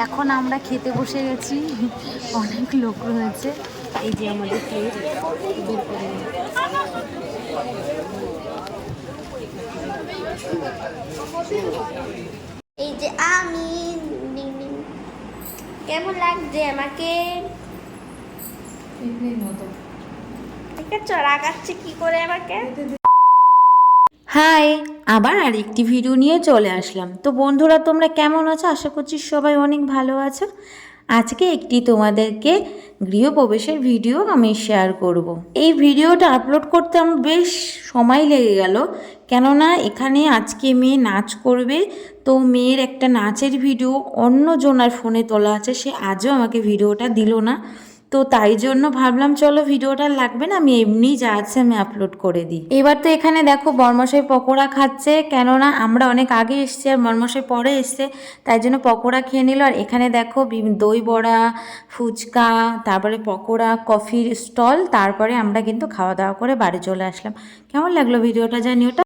এখন আমরা খেতে বসে গেছি, অনেক লোক রয়েছে। এই যে আমাদের প্লেট বের করে নিই। এই যে আমি কেমন লাগছে আমাকে রাগাচ্ছে কি করে আমাকে। হাই, আবার আরেকটি ভিডিও নিয়ে চলে আসলাম। তো বন্ধুরা, তোমরা কেমন আছো? আশা করছি সবাই অনেক ভালো আছো। আজকে একটি তোমাদেরকে গৃহপ্রবেশের ভিডিও আমি শেয়ার করব। এই ভিডিওটা আপলোড করতে আমার বেশ সময় লেগে গেল, কেননা এখানে আজকে মেয়ে নাচ করবে। তো মেয়ের একটা নাচের ভিডিও অন্য জনার ফোনে তোলা আছে, সে আজও আমাকে ভিডিওটা দিল না। তো তাই জন্য ভাবলাম চলো ভিডিওটা লাগবে না, আমি এমনি যা আছে আমি আপলোড করে দিই। এবার তো এখানে দেখো বরমশাই পকোড়া খাচ্ছে, কেননা আমরা অনেক আগে এসছি আর বরমশাই পরে এসছে, তাই জন্য পকোড়া খেয়ে নিল। আর এখানে দেখো দই বড়া, ফুচকা, তারপরে পকোড়া, কফির স্টল। তারপরে আমরা কিন্তু খাওয়া দাওয়া করে বাড়ি চলে আসলাম। কেমন লাগলো ভিডিওটা জানি ওটা।